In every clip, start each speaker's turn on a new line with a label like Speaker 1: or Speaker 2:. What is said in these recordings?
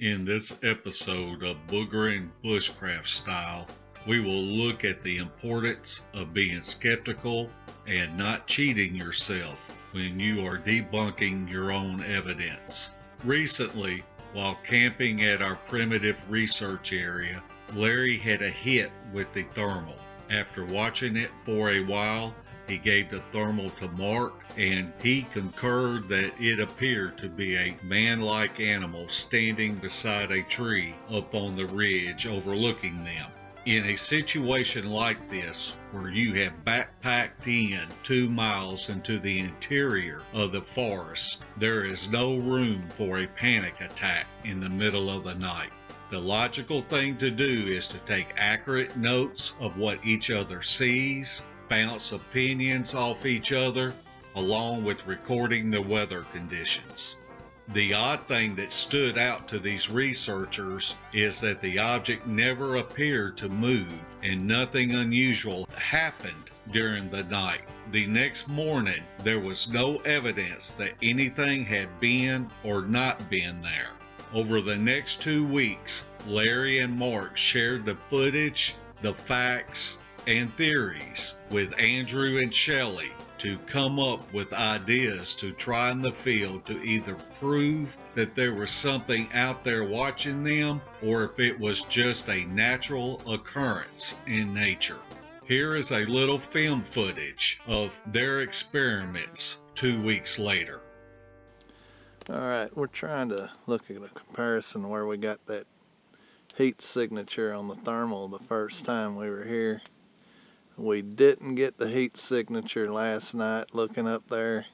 Speaker 1: In this episode of Boogering Bushcraft Style, we will look at the importance of being skeptical and not cheating yourself when you are debunking your own evidence. Recently, while camping at our primitive research area, Larry had a hit with the thermal. After watching it for a while, he gave the thermal to Mark, and he concurred that it appeared to be a man-like animal standing beside a tree up on the ridge overlooking them. In a situation like this, where you have backpacked in 2 miles into the interior of the forest, there is no room for a panic attack in the middle of the night. The logical thing to do is to take accurate notes of what each other sees, bounce opinions off each other, along with recording the weather conditions. The odd thing that stood out to these researchers is that the object never appeared to move and nothing unusual happened during the night. The next morning, there was no evidence that anything had been or not been there. Over the next 2 weeks, Larry and Mark shared the footage, the facts, and theories with Andrew and Shelley to come up with ideas to try in the field to either prove that there was something out there watching them or if it was just a natural occurrence in nature. Here is a little film footage of their experiments 2 weeks later.
Speaker 2: Alright, we're trying to look at a comparison where we got that heat signature on the thermal the first time we were here. We didn't get the heat signature last night looking up there,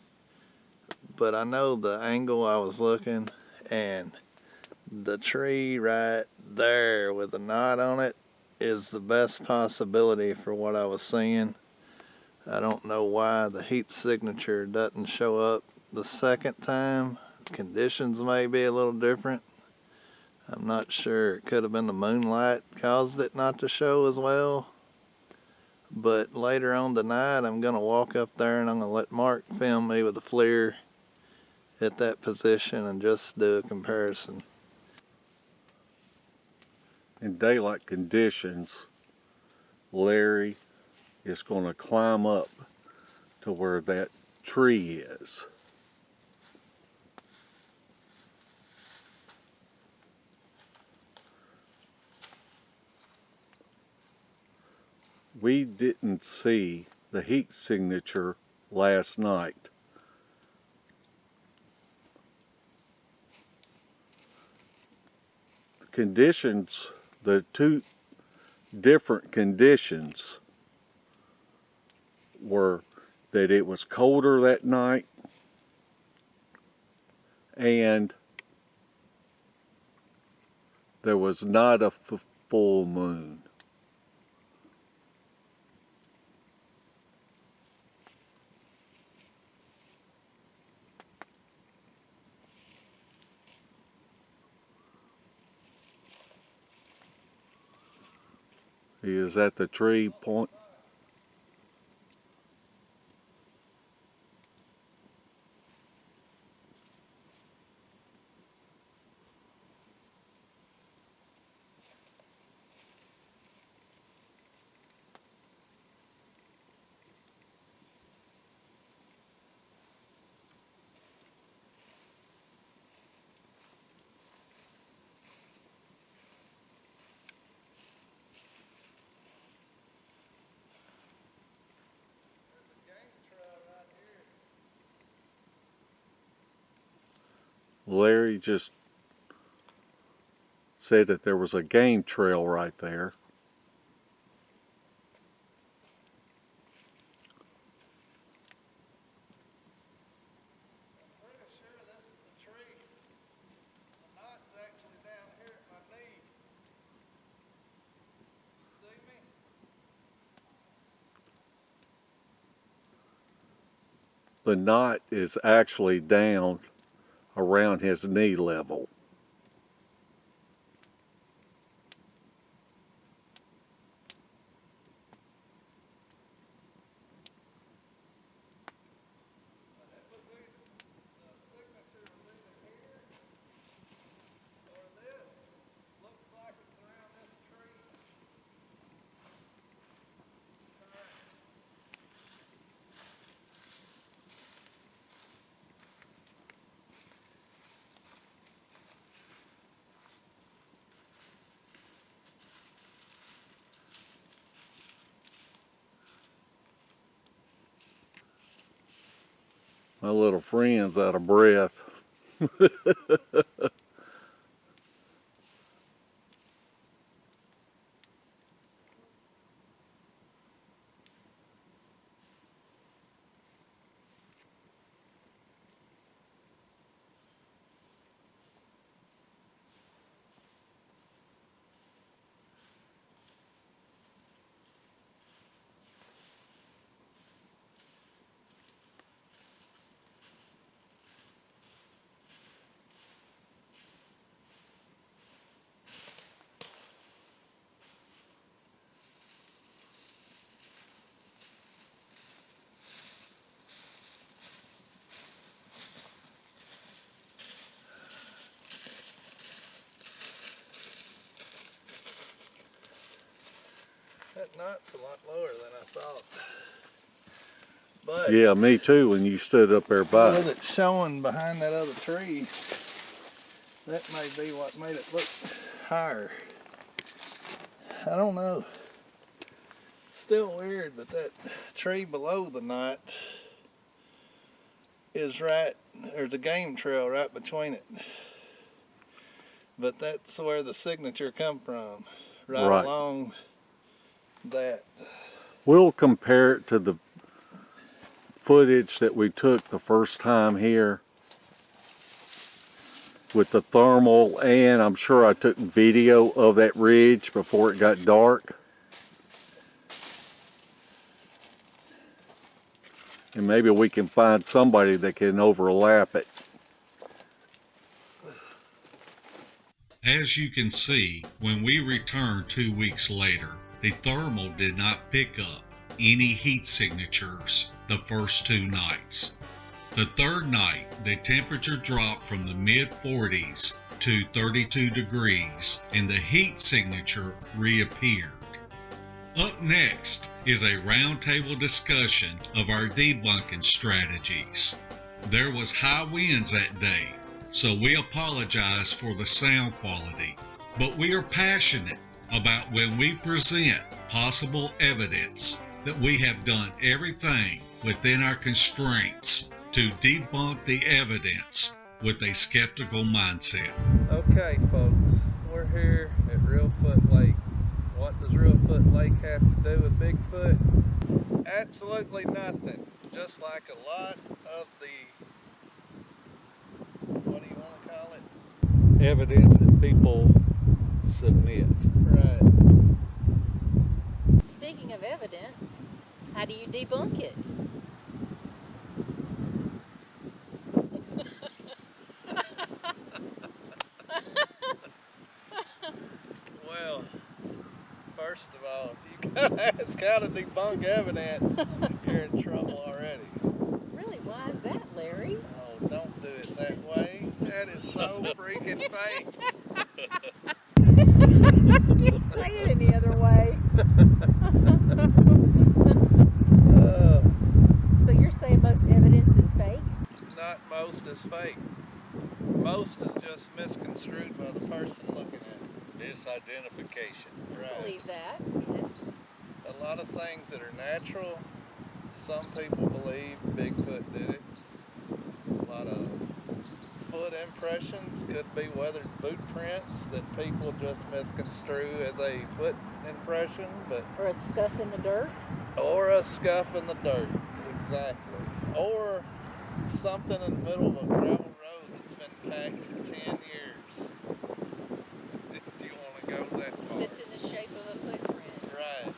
Speaker 2: but I know the angle I was looking, and the tree right there with a knot on it is the best possibility for what I was seeing. I don't know why the heat signature doesn't show up the second time. Conditions may be a little different. I'm not sure. It could have been the moonlight caused it not to show as well. But later on tonight, I'm going to walk up there and I'm going to let Mark film me with a FLIR at that position and just do a comparison.
Speaker 1: In daylight conditions, Larry is going to climb up to where that tree is. We didn't see the heat signature last night. The conditions, the two different conditions were that it was colder that night and there was not a full moon. He is at the tree point. Larry just said that there was a game trail right there.
Speaker 2: I'm pretty sure this is the tree. The knot's actually down here at my knee. See me?
Speaker 1: The knot is actually down around his knee level.
Speaker 2: The signature was either here or this.
Speaker 3: My little friend's out of breath.
Speaker 2: That knot's a lot lower than I thought. But
Speaker 3: Yeah, me too, when you stood up there by
Speaker 2: with
Speaker 3: it.
Speaker 2: it showing behind that other tree, that may be what made it look higher. I don't know. It's still weird, but that tree below the knot is right, there's a game trail right between it. But that's where the signature come from, right along that.
Speaker 3: We'll compare it to the footage that we took the first time here with the thermal, and I'm sure I took video of that ridge before it got dark. And maybe we can find somebody that can overlap it.
Speaker 1: As you can see, when we returned 2 weeks later, the thermal did not pick up any heat signatures the first 2 nights. The third night, the temperature dropped from the mid-40s to 32 degrees and the heat signature reappeared. Up next is a roundtable discussion of our debunking strategies. There was high winds that day, so we apologize for the sound quality, but we are passionate about when we present possible evidence that we have done everything within our constraints to debunk the evidence with a skeptical mindset.
Speaker 2: Okay, folks, we're here at Reelfoot Lake. What does Reelfoot Lake have to do with Bigfoot? Absolutely nothing. Just like a lot of the, what do you want to call it?
Speaker 3: Evidence that people submit.
Speaker 2: Right.
Speaker 4: Speaking of evidence, how do you debunk it?
Speaker 2: Well, first of all, if you gotta ask how to debunk evidence, you're in trouble already.
Speaker 4: Really, why is that, Larry?
Speaker 2: Oh, don't do it that way. That is so freaking fake.
Speaker 4: I can't say it any other way. So you're saying most evidence is fake?
Speaker 2: Not most is fake. Most is just misconstrued by the person looking at it.
Speaker 3: Misidentification.
Speaker 4: I
Speaker 2: Right.
Speaker 4: believe that, yes.
Speaker 2: A lot of things that are natural, some people believe Bigfoot did it. A lot of foot impressions could be weathered boot prints that people just misconstrue as a foot impression, but
Speaker 4: Or a scuff in the dirt?
Speaker 2: or a scuff in the dirt, exactly. Or something in the middle of a gravel road that's been packed for 10 years. If you want to go that far.
Speaker 4: That's in the shape of a footprint.
Speaker 2: Right.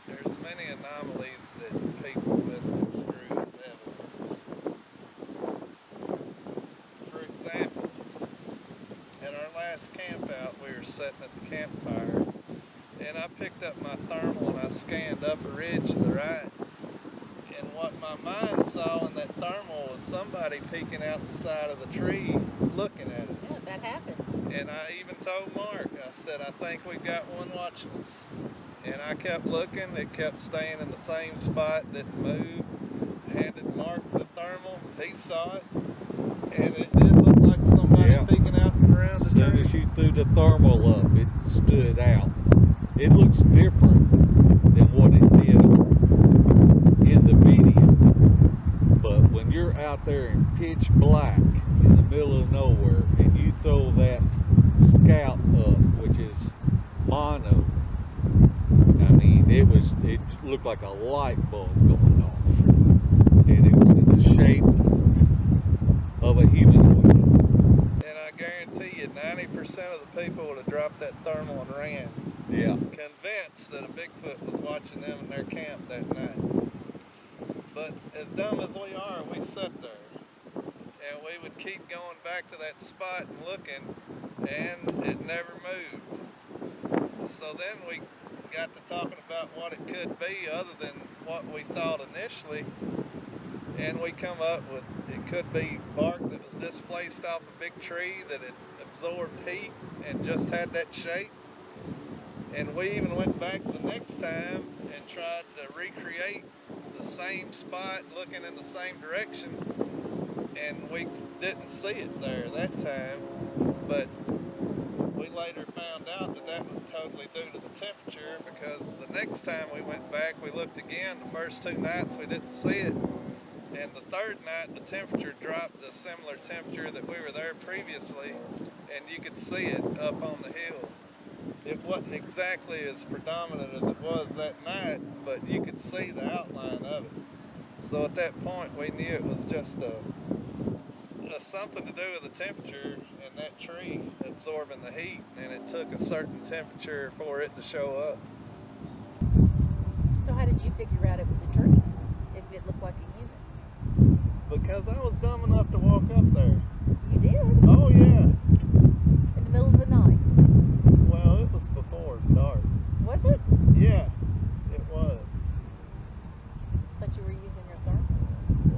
Speaker 2: There's many anomalies that people misconstrue as evidence. For example, at our last camp out, we were sitting at the campfire, and I picked up my thermal and I scanned up a ridge to the right. And what my mind saw in that thermal was somebody peeking out the side of the tree looking at us.
Speaker 4: Yeah, that happens.
Speaker 2: And I even told Mark, I said, I think we've got one watching us. And I kept looking, it kept staying in the same spot, didn't move. Handed Mark the thermal, he saw it, and it did look like somebody peeking out from around the
Speaker 3: As soon
Speaker 2: tree.
Speaker 3: as you threw the thermal up, it stood out. It looks different than what it did in the video. out there in pitch black in the middle of nowhere and you throw that scout up, which is mono, I mean, it looked like a light bulb going off. And it was in the shape of a humanoid.
Speaker 2: And I guarantee you 90% of the people would have dropped that thermal and ran.
Speaker 3: Yeah.
Speaker 2: Convinced that a Bigfoot was watching them in their camp that night. But as dumb as we are, we sat there. And we would keep going back to that spot and looking, and it never moved. So then we got to talking about what it could be other than what we thought initially. And we come up with it could be bark that was displaced off a big tree that had absorbed heat and just had that shape. And we even went back the next time and tried to recreate the same spot looking in the same direction, and we didn't see it there that time, but we later found out that that was totally due to the temperature, because the next time we went back we looked again. The first 2 nights we didn't see it, and the third night the temperature dropped to a similar temperature that we were there previously, and you could see it up on the hill. It wasn't exactly as predominant as it was that night, but you could see the outline of it. So at that point we knew it was just something to do with the temperature and that tree absorbing the heat, and it took a certain temperature for it to show up.
Speaker 4: So how did you figure out it was a tree if it looked like a human?
Speaker 2: Because I was dumb enough to walk up there.
Speaker 4: You did?
Speaker 2: Oh yeah.
Speaker 4: In the middle of the night?
Speaker 2: Well, it was before dark.
Speaker 4: Was it?
Speaker 2: Yeah, it was.
Speaker 4: But you were using your thermal?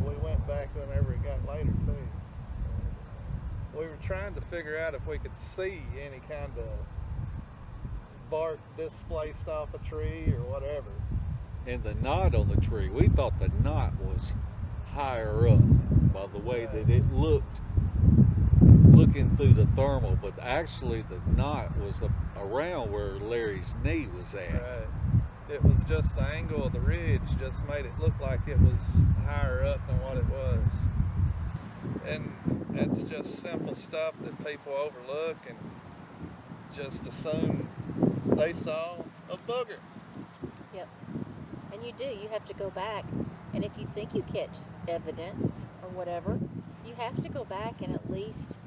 Speaker 2: Well, we went back whenever it got later too. We were trying to figure out if we could see any kind of bark displaced off a tree or whatever.
Speaker 3: And the knot on the tree, we thought the knot was higher up by the way that it looked looking through the thermal, but actually the knot was around where Larry's knee was at.
Speaker 2: Right. It was just the angle of the ridge just made it look like it was higher up than what it was. And that's just simple stuff that people overlook and just assume they saw a booger.
Speaker 4: Yep. And you do. You have to go back, and if you think you catch evidence or whatever, you have to go back and at least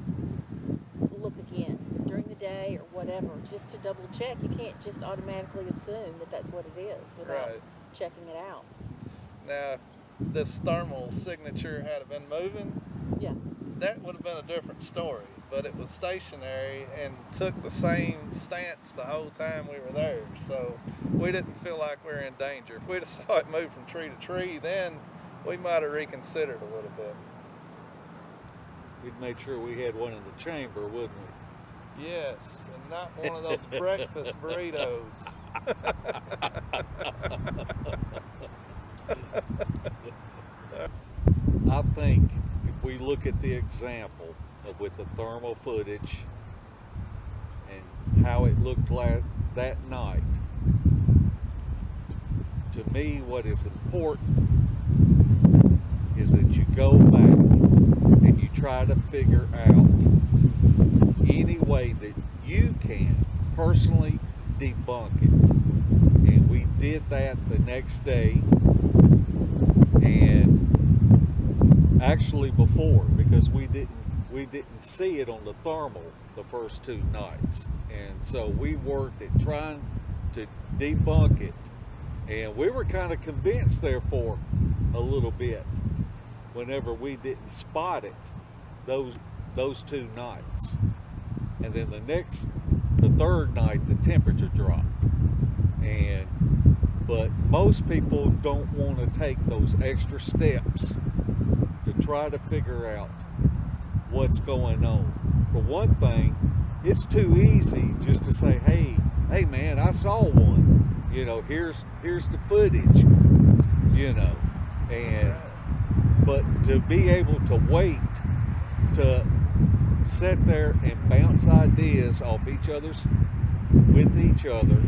Speaker 4: look again during the day or whatever, just to double check. You can't just automatically assume that that's what it is without checking it out.
Speaker 2: Now, if this thermal signature had been moving,
Speaker 4: Yeah.
Speaker 2: that would have been a different story. But it was stationary and took the same stance the whole time we were there. So we didn't feel like we were in danger. If we'd have saw it move from tree to tree, then we might have reconsidered a little bit.
Speaker 3: We'd made sure we had one in the chamber, wouldn't we?
Speaker 2: Yes, and not one of those breakfast burritos.
Speaker 3: I think if we look at the example of with the thermal footage and how it looked like that night, to me what is important is that you go back and you try to figure out any way that you can personally debunk it. And we did that the next day, and actually before, because we didn't see it on the thermal the first 2 nights, and so we worked at trying to debunk it, and we were kind of convinced there for a little bit whenever we didn't spot it those 2 nights. And then the third night the temperature dropped, but most people don't want to take those extra steps to try to figure out what's going on. For one thing, it's too easy just to say, hey man, I saw one, here's the footage, but to be able to wait to sit there and bounce ideas off with each other,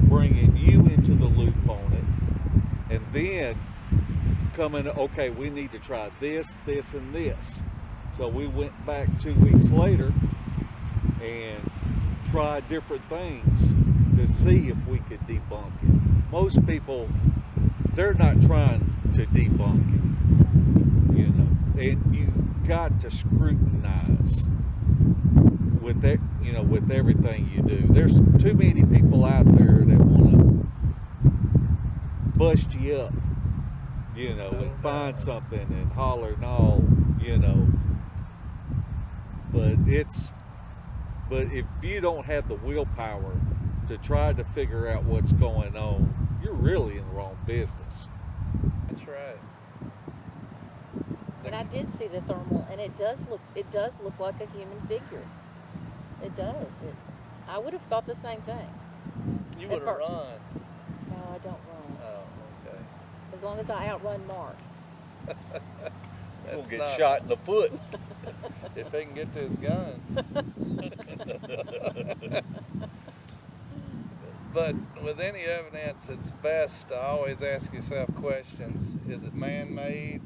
Speaker 3: bringing you into the loop on it, and then coming, okay, we need to try this, this, and this. So we went back 2 weeks later and tried different things to see if we could debunk it. Most people, they're not trying to debunk it, you know. And you've got to scrutinize with that, you know, with everything you do. There's too many people out there that want to bust you up, you know, and find something and holler and all, you know. But if you don't have the willpower to try to figure out what's going on, you're really in the wrong business.
Speaker 2: That's right.
Speaker 4: And I did see the thermal, and it does look like a human figure. It does. I would have thought the same thing.
Speaker 2: You
Speaker 4: at
Speaker 2: would have
Speaker 4: first.
Speaker 2: run.
Speaker 4: No, I don't run.
Speaker 2: Oh, okay.
Speaker 4: As long as I outrun Mark.
Speaker 3: We'll get shot in the foot.
Speaker 2: If they can get to his gun. But with any evidence, it's best to always ask yourself questions. Is it man-made?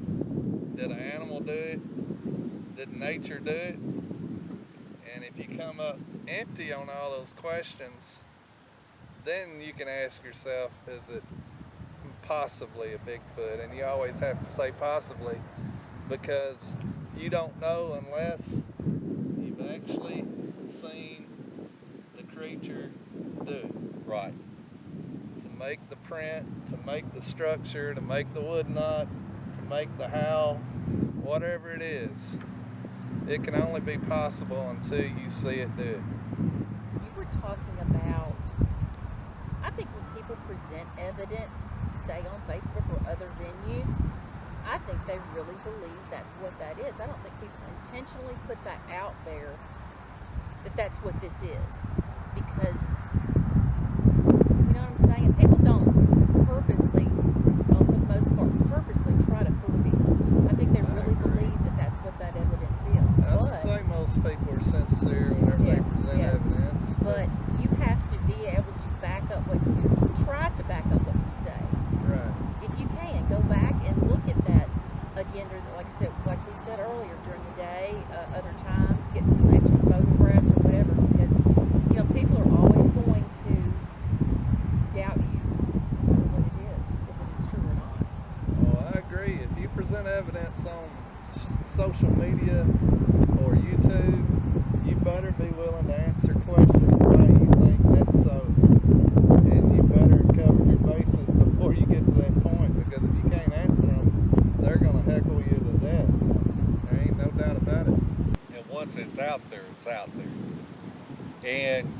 Speaker 2: Did an animal do it? Did nature do it? And if you come up empty on all those questions, then you can ask yourself, is it possibly a Bigfoot? And you always have to say possibly, because you don't know unless you've actually seen the creature do it.
Speaker 3: Right.
Speaker 2: To make the print, to make the structure, to make the wood knot, to make the howl, whatever it is, it can only be possible until you see it do it.
Speaker 4: You were talking about, I think when people present evidence, say on Facebook or other venues, I think they really believe that's what that is. I don't think people intentionally put that out there, that that's what this is. Because, you know what I'm saying? People don't purposely, well, for the most part, purposely try to fool people. I think they really believe that that's what that evidence is.
Speaker 2: I say most people are sincere whenever they present evidence.
Speaker 4: But you have to be able to back up what you try to back up what you say.
Speaker 2: Right.
Speaker 4: If you can, go back and look at that again, like I said, like we said earlier, during the day, other times, get some extra photographs or whatever, because you know people are always going to doubt you on what it is, if it is true or not.
Speaker 2: Well, I agree. If you present evidence on social media or YouTube, you better be willing to answer questions why you think that's so. And you better cover your bases before you get to that point, because if you can't answer them, they're going to heckle you to death. There ain't no doubt about it.
Speaker 3: And once it's out there, it's out there. And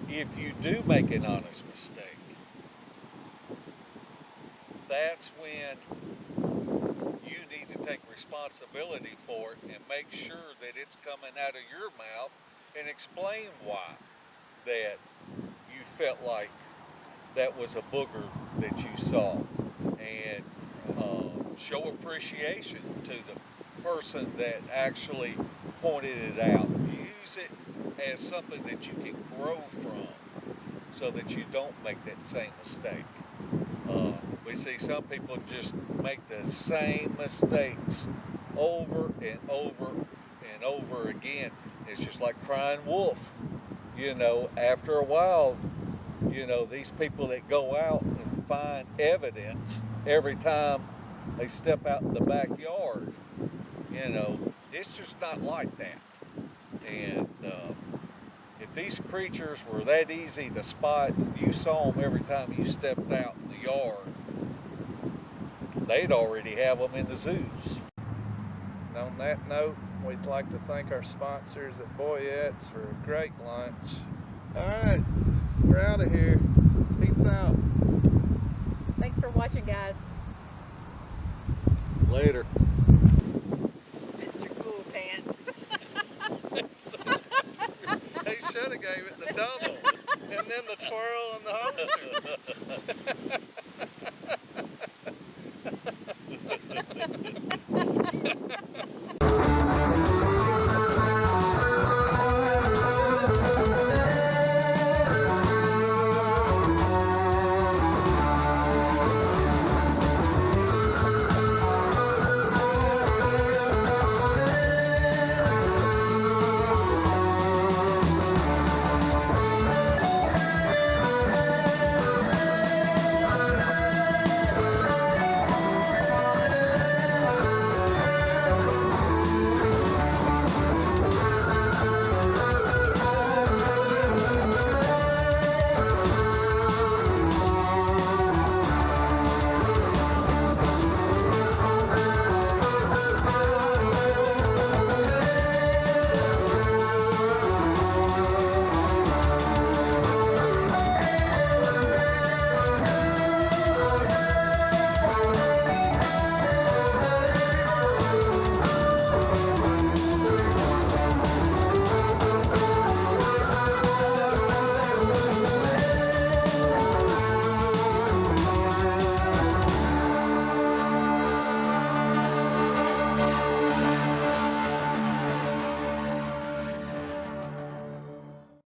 Speaker 3: if you do make an honest mistake, that's when you need to take responsibility for it and make sure that it's coming out of your mouth and explain why that you felt like that was a booger that you saw, and show appreciation to the person that actually pointed it out. Use it as something that you can grow from so that you don't make that same mistake. We see some people just make the same mistakes over and over and over again. It's just like crying wolf. You know, after a while, you know, these people that go out and find evidence every time they step out in the backyard, you know, it's just not like that. And if these creatures were that easy to spot and you saw them every time you stepped out in the yard, they'd already have them in the zoos.
Speaker 2: And on that note, we'd like to thank our sponsors at Boyette's for a great lunch. All right, we're out of here. Peace out.
Speaker 4: Thanks for watching, guys.
Speaker 3: Later.
Speaker 4: Mr. Cool Pants.
Speaker 2: They should have gave it the double and then the twirl and the holster.